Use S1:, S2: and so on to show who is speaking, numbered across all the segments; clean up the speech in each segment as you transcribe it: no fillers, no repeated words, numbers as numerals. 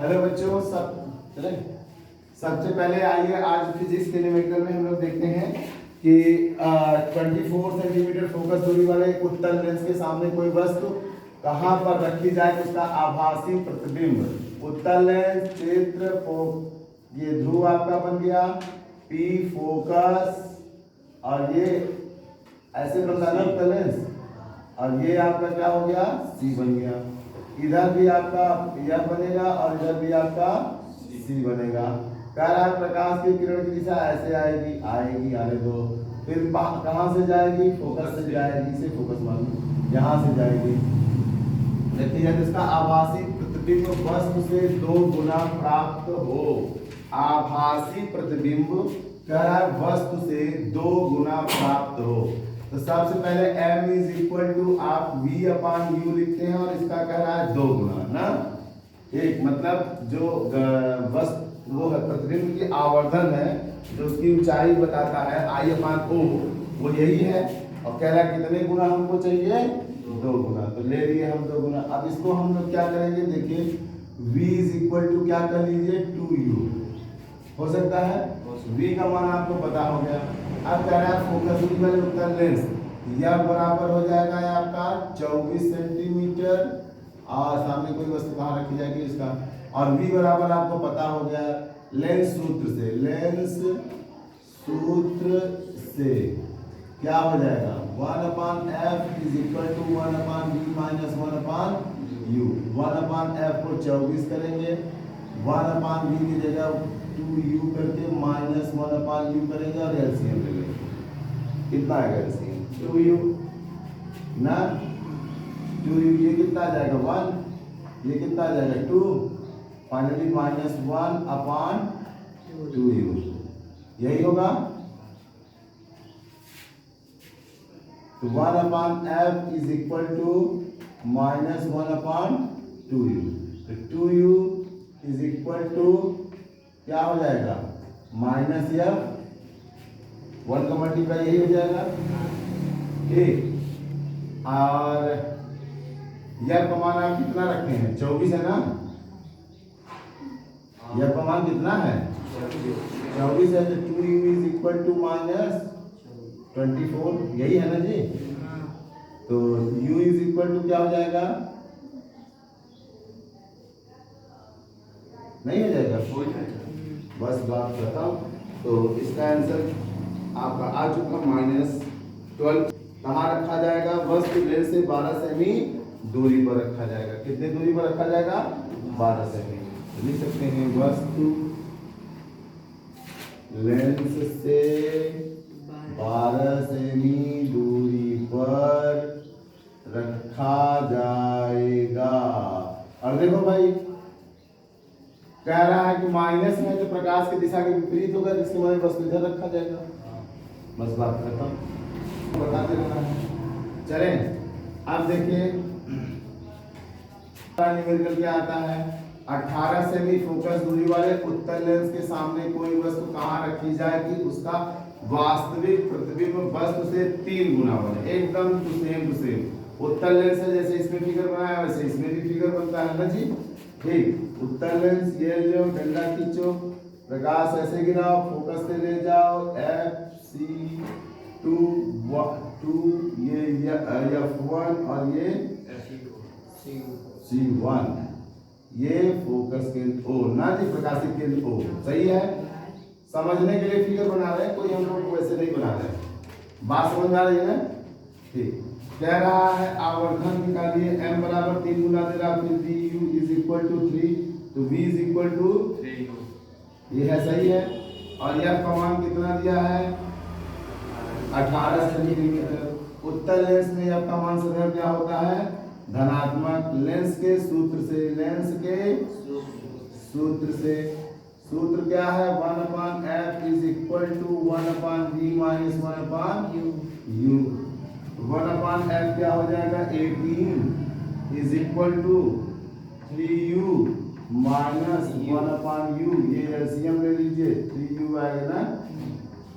S1: Hello बच्चों, चले सबसे पहले आइए आज फिजिक्स के न्यूमेरिकल में हम लोग देखते हैं कि 24 सेंटीमीटर फोकस दूरी वाले एक उत्तल लेंस के सामने कोई वस्तु कहाँ पर रखी जाए तो उसका आभासी प्रतिबिंब। उत्तल लेंस क्षेत्र ये ध्रुव आपका बन गया, P फोकस, और ये ऐसे बनता है उत्तल लेंस, और ये आपका क्या हो गया, C बन गया। इधर भी आपका यह बनेगा और इधर भी आपका C बनेगा। कह रहा है प्रकाश की किरण की दिशा ऐसे आएगी, आने दो, फिर कहाँ से जाएगी, फोकस से जाएगी, इसे फोकस मान लो, यहाँ से जाएगी। देखिए यदि इसका आभासी प्रतिबिंब वस्तु से 2 गुना प्राप्त हो, आभासी प्रतिबिंब कह रहा है वस्तु से 2 गुना प्राप्त हो, तो सबसे पहले m इज इक्वल टू आप v अपान u लिखते हैं और इसका कह रहा है 2 गुना ना। एक मतलब जो वस्तु वो प्रतिबिंब की आवर्धन है, जो उसकी ऊंचाई बताता है I अपान o, वो यही है, और कह रहा है कितने गुना हमको चाहिए, 2 गुना, तो ले लिए हम 2 गुना। अब इसको हम लोग क्या करेंगे, देखिए v इज इक्वल टू क्या कर लीजिए 2u, हो सकता है, v का मान आपको पता हो गया। अब कह रहा है फोकस दूरी वाले उत्तल लेंस, यह बराबर हो जाएगा आपका 24 सेंटीमीटर, और सामने कोई वस्तु कहाँ रखी जाएगी इसका, और v बराबर आपको पता हो गया लेंस सूत्र से, लेंस सूत्र से क्या हो जाएगा 1 upon f is equal to 1 upon v minus 1 upon u। 1 upon f को 24 करेंगे, 1 अपान v की जगह 2u करके माइनस 1 अपान u करेंगे और एलसीएम ले लेंगे। कितना आएगा एलसीएम, 2u ना, 2u, ये कितना आ जाएगा 1, ये कितना आ जाएगा 2, फाइनली माइनस 1 अपान 2u, यही होगा। तो 1 upon f is equal to minus 1 upon 2u, तो 2u इज इक्वल टू क्या हो जाएगा माइनस f, 1 का मल्टीप्लाई यही हो जाएगा, ठीक। और यह का मान आप कितना रखे हैं, 24 है ना, यह का मान कितना है 24 है, तो 2u is equal to minus 24, यही है ना जी। तो u इज इक्वल टू क्या हो जाएगा, नहीं हो जाएगा, बस बात बताओ। तो इसका आंसर आपका आ चुका -12। कहाँ रखा जाएगा, वस्तु लेंस से 12 सेमी दूरी पर रखा जाएगा। कितने दूरी पर रखा जाएगा, 12 सेमी। तो लिख सकते हैं वस्तु लेंस से 12 सेमी दूरी पर रखा जाएगा। और देखो भाई कह रहा है कि माइनस में तो प्रकाश की दिशा के विपरीत होगा, जिसके वजह वस्तु इधर रखा जाएगा। बस बात करता हूँ, बताते रहना है। चले अब देखिए न्यूमेरिकल क्या आता है, 18 सेमी फोकस दूरी वाले उत्तल लेंस के सामने कोई वस्तु कहाँ रखी जाएगी, उसका वास्तविक प्रतिबिंब वस्तु से 3 गुना बने, एकदम सेम टू सेम। उत्तल लेंस है, जैसे इसमें फिगर बनाया वैसे इसमें भी फिगर बनता है ना जी, ठीक। उत्तल लेंस ये लो, डंडा खींचो, प्रकाश ऐसे गिराओ, फोकस से ले जाओ, FC2 ये F1 और ये C1, ये फोकस केंद्र O ना जी, प्रकाशित केंद्र O, सही है। समझने के लिए फिगर बना रहे हैं, कोई हम लोग वैसे नहीं बना रहे, बात समझ आ रही है ना, ठीक। कह रहा है आवर्धन निकालिए, m बराबर 3 गुना दे रहा, फिर du इज इक्वल टू 3, तो v इज इक्वल टू 3, ये है, सही है। और यह का मान कितना दिया है 18 सेंटीमीटर। उत्तल लेंस में यह का मान सदैव क्या होता है, धनात्मक। लेंस के सूत्र से, लेंस के सूत्र से, सूत्र क्या है 1 upon f is equal to 1 upon v minus 1 upon u। 1 upon f क्या हो जाएगा 18 is equal to 3u minus 1 upon u, ये एलसीएम ले लीजिए, 3u आएगा ना।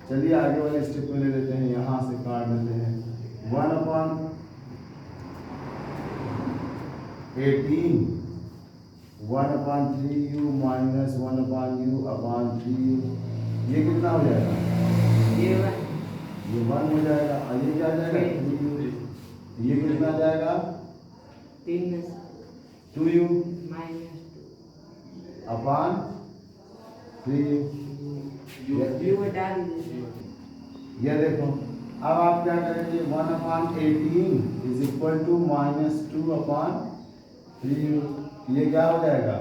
S1: चलिए आगे वाले स्टेप में ले लेते हैं, यहाँ से काट देते हैं। 1 अपान 18 1/3u माइनस 1/u अपान 3u, ये कितना हो जाएगा? ये 1 हो जाएगा। और ये क्या आ जाएगा? 3u। ये कितना आ जाएगा? 2u अपान 3u। ये देखो, अब आप क्या करेंगे? 1/18 इज इक्वल टू -2/3u। ये क्या हो जाएगा?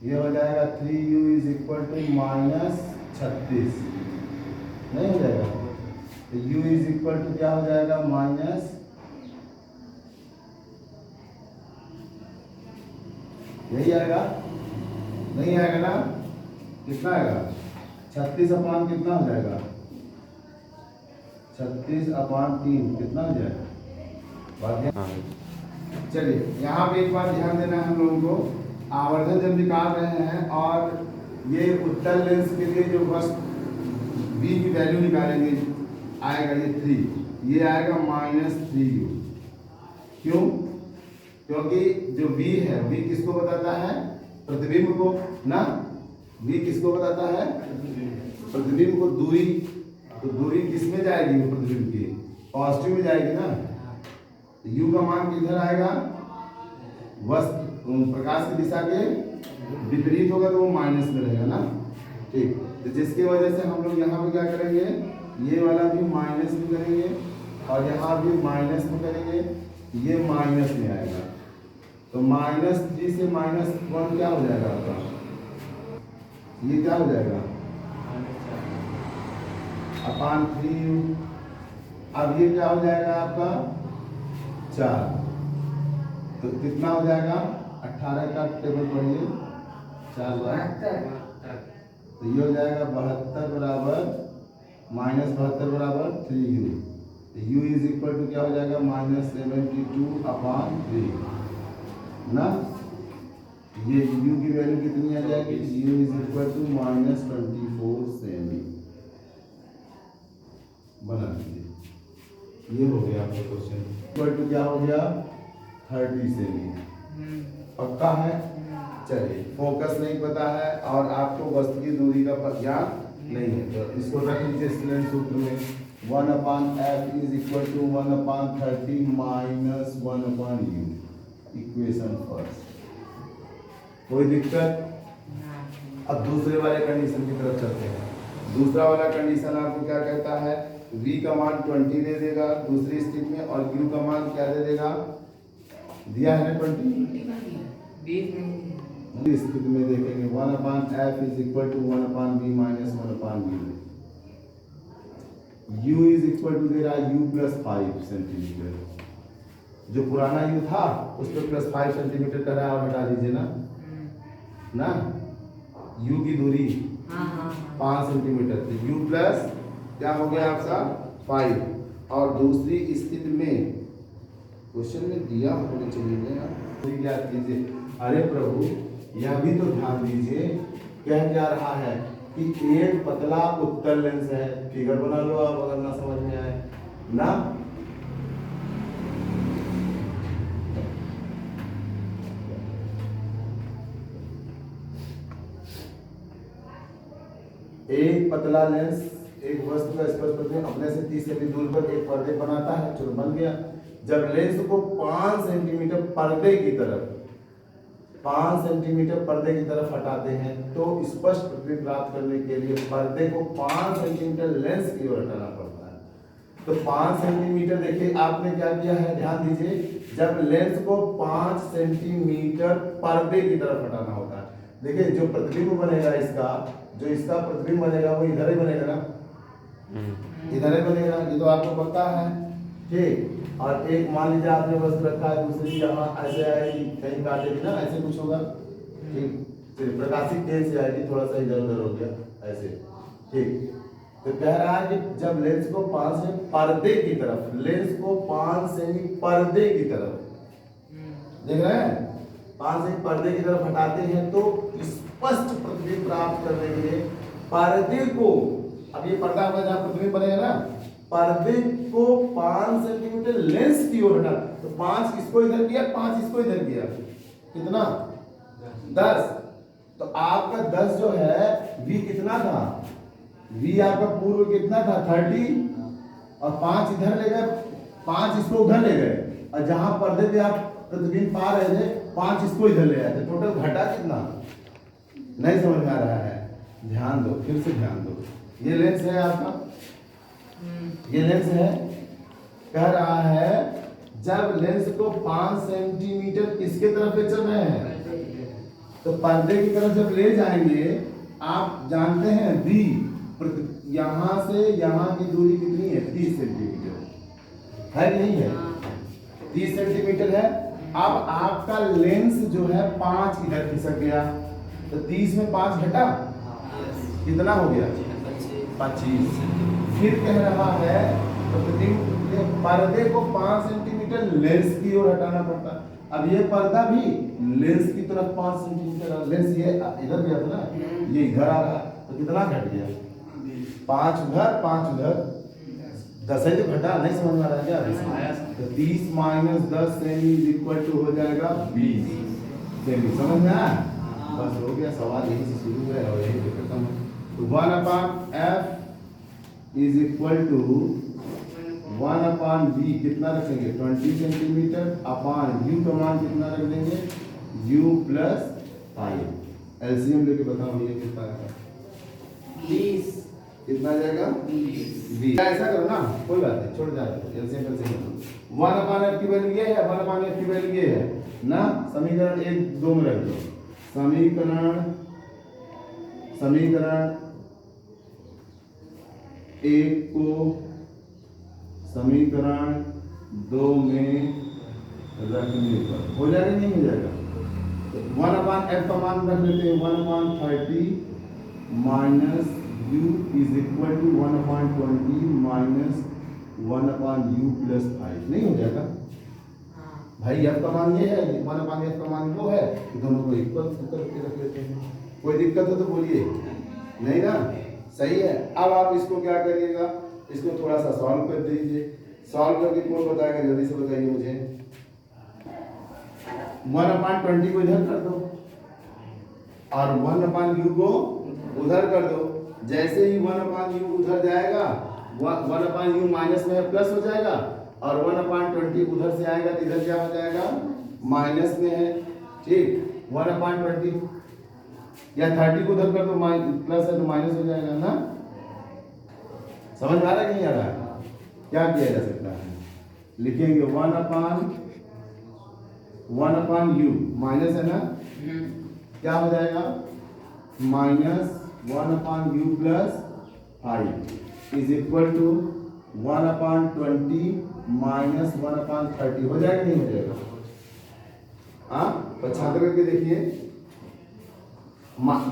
S1: ये हो जाएगा 3u इज इक्वल टू -36, नहीं हो जाएगा? तो u इज इक्वल टू क्या हो जाएगा? माइनस, यही आएगा, नहीं आएगा ना? कितना आएगा? 36 अपान कितना हो जाएगा? 36/3 कितना हो जाएगा? चलिए, यहाँ पे एक बात ध्यान देना है हम लोगों को। आवर्धन जब निकाल रहे हैं और ये उत्तल लेंस के लिए जो बस v की वैल्यू निकालेंगे, आएगा ये 3, ये आएगा -3u। क्यों? क्योंकि जो v है, v किसको बताता है? प्रतिबिंब को ना। v किसको बताता है? प्रतिबिंब को। दूरी, तो दूरी किस में जाएगी? प्रतिबिंब की पॉजिटिव में जाएगी ना। तो u का मान किधर आएगा? वस्तु प्रकाश की दिशा के विपरीत होगा, तो वो माइनस में रहेगा ना। ठीक, तो जिसकी वजह से हम लोग यहाँ पे क्या करेंगे? ये वाला भी माइनस में करेंगे और यहाँ भी माइनस में करेंगे, ये माइनस में आएगा। तो -3 से -1 क्या हो जाएगा आपका? ये क्या हो जाएगा? अपान 3u। अब ये क्या हो जाएगा आपका? 4। तो कितना हो जाएगा? 18 का टेबल पढ़िए, 4 बार, तो ये हो जाएगा 72 बराबर -72 बराबर 3u। तो u इज इक्वल टू क्या हो जाएगा? -72/3 ना। ये u की वैल्यू कितनी आ जाएगी? u इज इक्वल टू -24 सेमी। बना दीजिए, ये हो गया आपका क्वेश्चन। इक्वल टू क्या हो गया? 30 सेमी। पक्का है? चलिए, फोकस नहीं पता है और आपको वस्तु की दूरी का ज्ञान नहीं है, तो इसको रख लीजिए स्लेन सूत्र में। 1/f is equal to 1/30 minus 1/u। Equation first. कोई दिक्कत? अब दूसरे वाले कंडीशन की तरफ चलते हैं। दूसरा वाला कंडीशन आपको क्या कहता है? v का मान 20 दे देगा दूसरी स्थिति में, और u का मान क्या दे देगा? दिया है ना 20। इस स्थिति में देखेंगे 1/f is equal to 1/v minus 1/u। u is equal to दे रहा है u + 5 सेंटीमीटर। जो पुराना u था उस पर +5 सेंटीमीटर कर रहा है, और हटा दीजिए ना। u की दूरी 5 सेंटीमीटर, तो u प्लस क्या हो गया आपका 5। और दूसरी स्थिति में क्वेश्चन में दिया होना चाहिए यार, याद कीजिए। अरे प्रभु, यह भी तो ध्यान दीजिए, कह क्या रहा है कि एक पतला उत्तल लेंस है। फिगर बना लो आप, अगर ना समझ में आए ना। एक पतला लेंस एक वस्तु का स्पर्श करते अपने से 30 सेमी दूर पर एक पर्दे बनाता है। चलो, बन गया। जब लेंस को 5 सेंटीमीटर पर्दे की तरफ 5 सेंटीमीटर पर्दे की तरफ हटाते हैं, तो स्पष्ट प्रतिबिंब प्राप्त करने के लिए पर्दे को 5 सेंटीमीटर लेंस की ओर हटाना पड़ता है। तो 5 सेंटीमीटर, देखिए आपने क्या किया है, ध्यान दीजिए। जब लेंस को 5 सेंटीमीटर पर्दे की तरफ हटाना होता है, देखिए जो प्रतिबिंब बनेगा इसका प्रतिबिंब बनेगा वो इधर ही बनेगा ना, इधर ही बनेगा। ये तो आपको पता है, ठीक। और एक मान लीजिए आपने वस्तु रखा है, दूसरी यहाँ ऐसे आएगी, कहीं काटेगी ना, ऐसे कुछ होगा, ठीक। चलिए, प्रकाशित तेज से आएगी, थोड़ा सा इधर उधर हो गया ऐसे, ठीक। तो कह रहा है कि जब लेंस को 5 से पर्दे की तरफ, लेंस को 5 सेमी पर्दे की तरफ, देख रहे हैं, 5 सेमी पर्दे की तरफ हटाते हैं, तो स्पष्ट प्रतिबिंब प्राप्त करने के लिए पर्दे को, अब ये पर्दा होगा जहां प्रतिबिंब बनेगा ना, पर्दे को 5 सेंटीमीटर लेंस की ओर हटा। तो 5 इसको इधर किया, 5 इसको इधर किया, कितना 10, तो आपका 10 जो है v कितना था, v आपका पूर्व कितना था 30, और 5 इधर ले गए, 5 इसको उधर ले गए, और जहां पर्दे पे आप प्रतिबिंब पा रहे थे 5 इसको इधर ले आए थे, टोटल घटा कितना, नहीं समझ में आ रहा है, ध्यान दो, फिर से ध्यान दो। ये लेंस है आपका, ये लेंस है, कह रहा है जब लेंस को 5 सेंटीमीटर किसके तरफ ले चल रहे हैं, तो पर्दे की तरफ जब ले जाएंगे, आप जानते हैं बी यहां से यहां की दूरी कितनी है 30 सेंटीमीटर है कि नहीं है, 30 सेंटीमीटर है। अब आपका लेंस जो है 5 इधर खिसक गया, तो 30 में 5 घटा, कितना हो गया 25। फिर कह रहा है पर्दे को 5 सेंटीमीटर लेंस की ओर हटाना पड़ता, अब ये पर्दा भी लेंस की तरफ 5 सेंटीमीटर, लेंस ये इधर गया था ना, ये इधर आ रहा, तो कितना घट गया 5 उधर 5 उधर, 10 है तो घटा, नहीं समझ में आ रहा है क्या, तो 30 माइनस 10 सेमी इज इक्वल टू हो जाएगा 20 सेमी, समझ में आया, बस हो गया, सवाल यहीं से शुरू है और यहीं पे खत्म है। तो 1/f is equal to 1/v कितना रखेंगे 20 सेंटीमीटर अपान u का मान कितना रख देंगे u प्लस 5, एलसीएम लेके बताओ ये कितना है
S2: 20,
S1: कितना आ जाएगा 20। ऐसा करो ना, कोई बात नहीं, छोड़ जाओ एलसीएम 1/f की वैल्यू ये है, 1/f की वैल्यू ये है ना, समीकरण 1 2 में रख दो, समीकरण 1 को समीकरण 2 में रखने पर हो जाएगा, नहीं हो जाएगा, तो 1/f का मान रख लेते हैं 1/30 minus u is equal to 1/20 minus 1/u plus 5, नहीं हो जाएगा भाई, f का मान ये है, 1/f का मान वो है, तो दोनों को इक्वल करके रख लेते हैं, कोई दिक्कत हो तो बोलिए, नहीं ना, सही है। अब आप इसको क्या करिएगा, इसको थोड़ा सा सॉल्व कर दीजिए, सॉल्व करके कौन बताएगा, जल्दी से बताइए मुझे, 1/20 को इधर कर दो और 1/u को उधर कर दो, जैसे ही 1/u उधर जाएगा 1/u माइनस में प्लस हो जाएगा, और 1/20 उधर से आएगा तो इधर क्या हो जाएगा माइनस में है, ठीक, 1/20 या 30 को उधर कर दो, प्लस है तो माइनस हो जाएगा ना, समझ में आ रहा है कि नहीं आ रहा है, क्या किया जा सकता है, लिखेंगे 1/u माइनस है ना, क्या हो जाएगा minus 1/u plus 5 is equal to 1/20 minus 1/30, हो जाएगा नहीं हो जाएगा, हाँ, पछातर करके देखिए,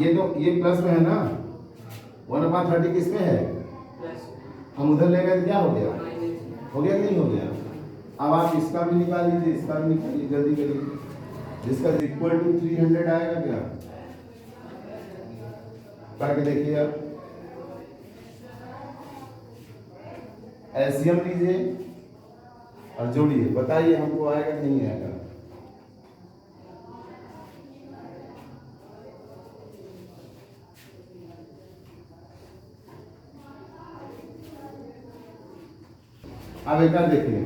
S1: ये तो ये प्लस में है ना, 1/30 किस में है, हम उधर ले गए तो क्या हो गया, हो गया कि नहीं हो गया। अब आप इसका भी निकाल लीजिए, इसका भी निकालिए, जल्दी करिए, जिसका इक्वल टू 300 आएगा क्या, करके देखिए, अब एलसीएम लीजिए और जोड़िए, बताइए हमको आएगा कि नहीं आएगा। अब एक बार देखिए,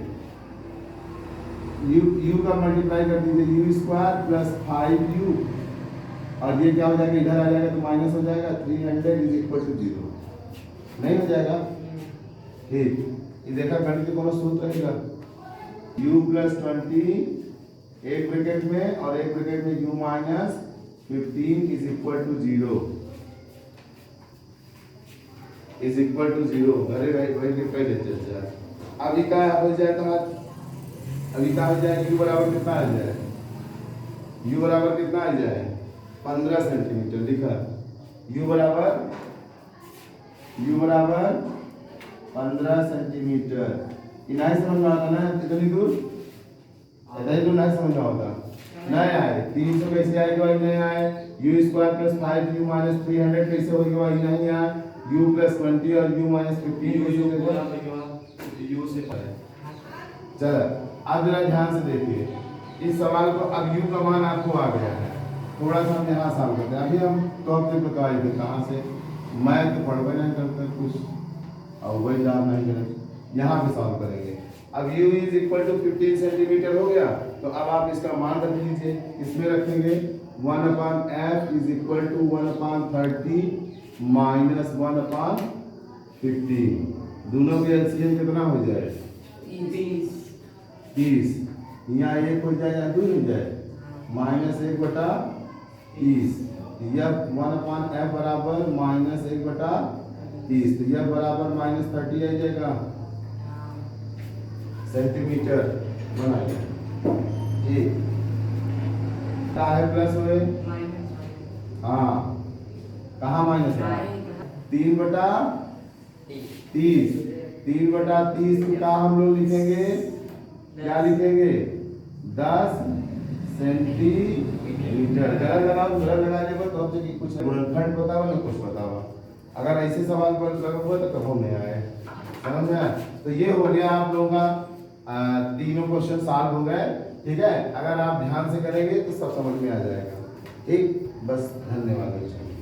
S1: u का मल्टीप्लाई कर दीजिए, u स्क्वायर प्लस 5u, और ये क्या हो जाएगा, इधर आ जाएगा तो माइनस हो जाएगा, 300 इज इक्वल टू 0, नहीं हो जाएगा, ठीक, ये देखा गणित के कोनो सूत्र रहेगा, u प्लस 20 एक ब्रैकेट में और एक ब्रैकेट में u minus 15 is equal to 0, is equal to 0, अरे भाई लिख लेते हैं, अभी क्या हो जाए तुम्हारा, अभी क्या हो जाए, u बराबर कितना आ जाए, u बराबर कितना आ जाए 15 सेंटीमीटर, लिखा u बराबर 15 सेंटीमीटर, नहीं समझ में आता ना, इतनी दूर इतना ही दूर नहीं समझ में आता, नहीं आए 300 कैसे आएगा, वही नहीं आए, u square plus 5u minus 300 कैसे होगी, वही नहीं आए, u प्लस 20 और u माइनस 15 कैसे होगा, u से परे। चलो अब जरा ध्यान से देखिए इस सवाल को, अब u का मान आपको आ गया है, थोड़ा सा हम यहाँ सॉल्व करते हैं। अभी हम टॉपिक बताए थे कहाँ से, मैं तो पढ़वे नहीं करते कुछ और वही याद नहीं करें, यहाँ पे सॉल्व करेंगे। अब u is equal to 15 centimetre हो गया, तो अब आप इसका मान रख लीजिए। इसमें रखेंगे 1/f is equal to 1/30 minus 1/15। दोनों के एलसीएम कितना हो जाए? 30। यहाँ एक हो जाए या 2 हो जाए, -1/30। यह 1/f बराबर -1/30, तो यह बराबर -30 आ जाएगा सेंटीमीटर बनाइए। एक क्या है प्लस हुए? हाँ, कहाँ माइनस है? 3/30। 3/30 का हम लोग लिखेंगे, क्या लिखेंगे? 10 सेंटीमीटर। गलत लगाने पर तो हमसे कुछ गुणनखंड बताओ ना कुछ बताओ। अगर ऐसे सवाल पर लगा हुआ तो कब नहीं आए, समझ में आया? तो ये हो गया आप लोगों का तीनों क्वेश्चन सॉल्व हो गए। ठीक है, अगर आप ध्यान से करेंगे तो सब समझ में आ जाएगा। ठीक, बस धन्यवाद।